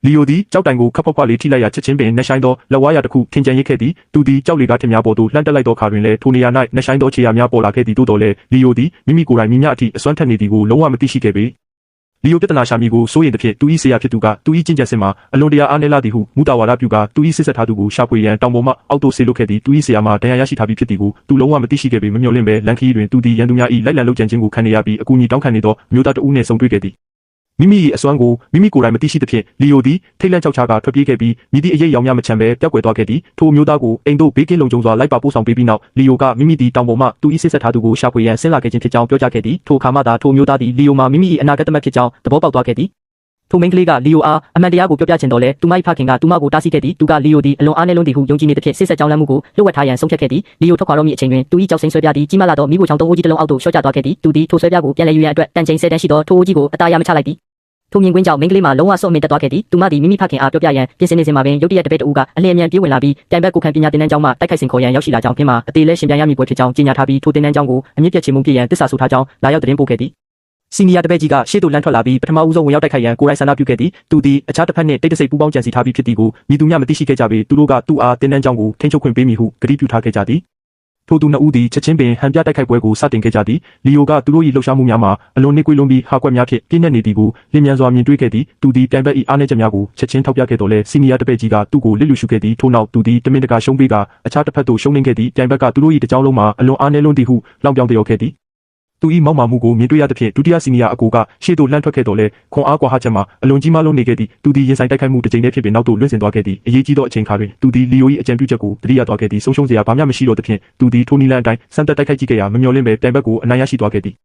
လီယိုသည်ကြောက်တိုင်ကိုခပ်ဖွက်ဖွက်လေးထိလိုက်ရာချက်ချင်းပင်နှဆိုင်သောလက်ဝါးရတစ်ခုထင်ကြံရစ်ခဲ့သည်သူသည်ကြောက်လေကားထင်များပေါ်သို့လှမ်းတက်လိုက်သောခါတွင်လည်းထိုနေရာ၌နှဆိုင်သောခြေရာများပေါ်လာခဲ့သည်သို့တော်လည်းလီယိုသည်မိမိကိုယ်တိုင်မိမြအထိအစွမ်းထက်နေသည်ကိုလုံးဝမသိရှိခဲ့ပေလီယိုပြဿနာရှာမိကိုစိုးရိမ်သဖြင့်သူ၏ဆရာဖြစ်သူကသူ၏ကျင့်ကြံစင်မှာအလွန်တရာအားနည်းလာသည်ဟုမူတာဝါဒပြုကာသူ၏စစ်ဆက်ထားသူကိုရှာဖွေရန်တောင်ပေါ်မှအောက်သို့ဆေးလွတ်ခဲ့သည်သူ၏ဆရာမှဒဏ်ရာရရှိထားပြီးဖြစ်သည်ကိုသူလုံးဝမသိရှိခဲ့ပေမမျှော်လင့်ပဲလန်ခီတွင်သူသည်ရန်သူများ၏လိုက်လံလုပ်ကြံခြင်းကိုခံနေရပြီးအကူအညီတောင်းခံနေသောမျိုးသားတဦးနှင့်ဆုံတွေ့ခဲ့သည်မိမိ၏အစွမ်းကိုမိမိကိုယ်တိုင်မသိရှိသဖြင့်လီယိုသည်ထိတ်လန့်ကြောက်ချကာထွက်ပြေးခဲ့ပြီးမိသည့်အရေးရောင်များမချမ်းပဲပျောက်ကွယ်သွားခဲ့သည်ထိုမျိုးသားကိုအိမ်သို့ဘေးကင်းလုံခြုံစွာလိုက်ပါပို့ဆောင်ပေးပြီးနောက်လီယိုကမိမိသည်တောင်ပေါ်မှသူ၏စစ်ဆက်ထားသူကိုရှာဖွေရန်ဆင်းလာခဲ့ခြင်းဖြစ်ကြောင်းပြောကြားခဲ့သည်ထိုအခါမှသာထိုမျိုးသားသည်လီယိုမှာမိမိ၏အနာဂတ်သမက်ဖြစ်ကြောင်းသဘောပေါက်သွားခဲ့သည်ထိုမိန်းကလေးကလီယိုအားအမှန်တရားကိုပြောပြချင်တော့လဲသူမ၏ဖခင်ကသူမကိုတားဆီးခဲ့သည်သူကလီယိုသည်အလွန်အားနည်းလွန်းသည်ဟုယုံကြည်နေသဖြင့်စစ်ဆက်ကြောင်းလမ်းမှုကိုလှုပ်ဝက်ထားရန်ဆုံးဖြတ်ခဲ့သည်လီယိုထွက်ခွာတော့မည့်အချိန်တွင်သူ၏ကြောက်စိမ်းဆွဲပြားသည်ကြီးမားလာသောမိဖို့ချောင်းသုံးအိုးကြီးတစ်လုံးအောက်သို့လျှော့ကျသွားခဲ့သည်သူသည်ထိုဆွဲပြားကိုပြန်လည်ယူရန်အတွက်တန်ချိန်10တန်းရှိသောထိုအိုးကြီးကိုအသားရမချလိုက်သည်ထိုမြင်ကွင်းကြောင့်မိန်းကလေးမှာလုံးဝဆော့မင်တက်သွားခဲ့သည်သူမသည်မိမိဖခင်အားပြောပြရန်ပြင်ဆင်နေစဉ်မှာပင်ရုတ်တရက်တပည့်တဦးကအလျင်အမြန်ပြေးဝင်လာပြီးတိုင်ဘက်ကိုခံပညာသင်တန်းကျောင်းမှတိုက်ခိုက်စဉ်ခေါ်ရန်ရောက်ရှိလာကြောင်းဖြစ်မှာအသေးလဲရှင်ပြန်ရမည်ပွဲဖြစ်ကြောင်းကြေညာထားပြီးထိုသင်တန်းကျောင်းကိုအမြင့်ပြတ်ချေမှုပြည့်ရန်တစ္ဆာဆိုထားကြောင်းလာရောက်သတင်းပို့ခဲ့သည်စီနီယာတပည့်ကြီးကရှေ့သို့လမ်းထွက်လာပြီးပထမဦးဆုံးဝင်ရောက်တိုက်ခိုက်ရန်ကိုယ်တိုင်ဆန္ဒပြုခဲ့သည်သူသည်အခြားတစ်ဖက်နှင့်တိတ်တဆိတ်ပူးပေါင်းကြံစည်ထားပြီးဖြစ်သည်ကိုမိသူများမသိရှိခဲ့ကြပေသူတို့ကသူ့အားသင်တန်းကျောင်းကိုထိန်းချုပ်ခွင့်ပေးမည်ဟုကတိပြုထားခဲ့ကြသည်ထိုသူနှစ်ဦးသည်ချက်ချင်းပင်ဟန်ပြတိုက်ခိုက်ပွဲကိုစတင်ခဲ့ကြသည်လီယိုကသူတို့၏လှုပ်ရှားမှုများမှာအလွန်နှိကွေးလွန်ပြီးဟာကွက်များဖြင့်ပြည့်နှက်နေသည်ကိုလင်းမြန်စွာမြင်တွေ့ခဲ့သည်သူသည်တိုင်ဘက်၏အားနည်းချက်များကိုချက်ချင်းထောက်ပြခဲ့တော်လဲစီနီယာတပည့်ကြီးကသူ့ကိုလစ်လျူရှုခဲ့သည်ထို့နောက်သူသည်တမင်တကာရှုံးပေးကအခြားတစ်ဖက်သို့ရှုံးနိမ့်ခဲ့သည်တိုင်ဘက်ကသူတို့၏တကြောင်းလုံးမှာအလွန်အားနည်းလွန်းသည်ဟုလောင်ပြောင်တရောခဲ့သည်သူ၏မောက်မာမှုကိုမြင်တွေ့ရသဖြင့်ဒုတိယစီနီယာအကိုကရှေ့သို့လှမ်းထွက်ခဲ့တော်လဲခွန်အားကွာဟချက်မှာအလွန်ကြီးမားလွန်းနေခဲ့သည်သူသည်ရင်ဆိုင်တိုက်ခိုက်မှုတစ်ကြိမ်တည်းဖြစ်ပြီးနောက်သို့လွင့်စင်သွားခဲ့သည်အရေးကြီးသောအချိန်ခါတွင်သူသည်လီယို၏အကြံပြုချက်ကိုတတိယသွားခဲ့သည်ဆုံးရှုံးစရာဘာမျှမရှိတော့သဖြင့်သူသည်ထိုနီလန်အတိုင်းစံတက်တိုက်ခိုက်ကြည့်ခဲ့ရာမမျှော်လင့်ပဲတိုင်ဘက်ကိုအနိုင်ရရှိသွားခဲ့သည်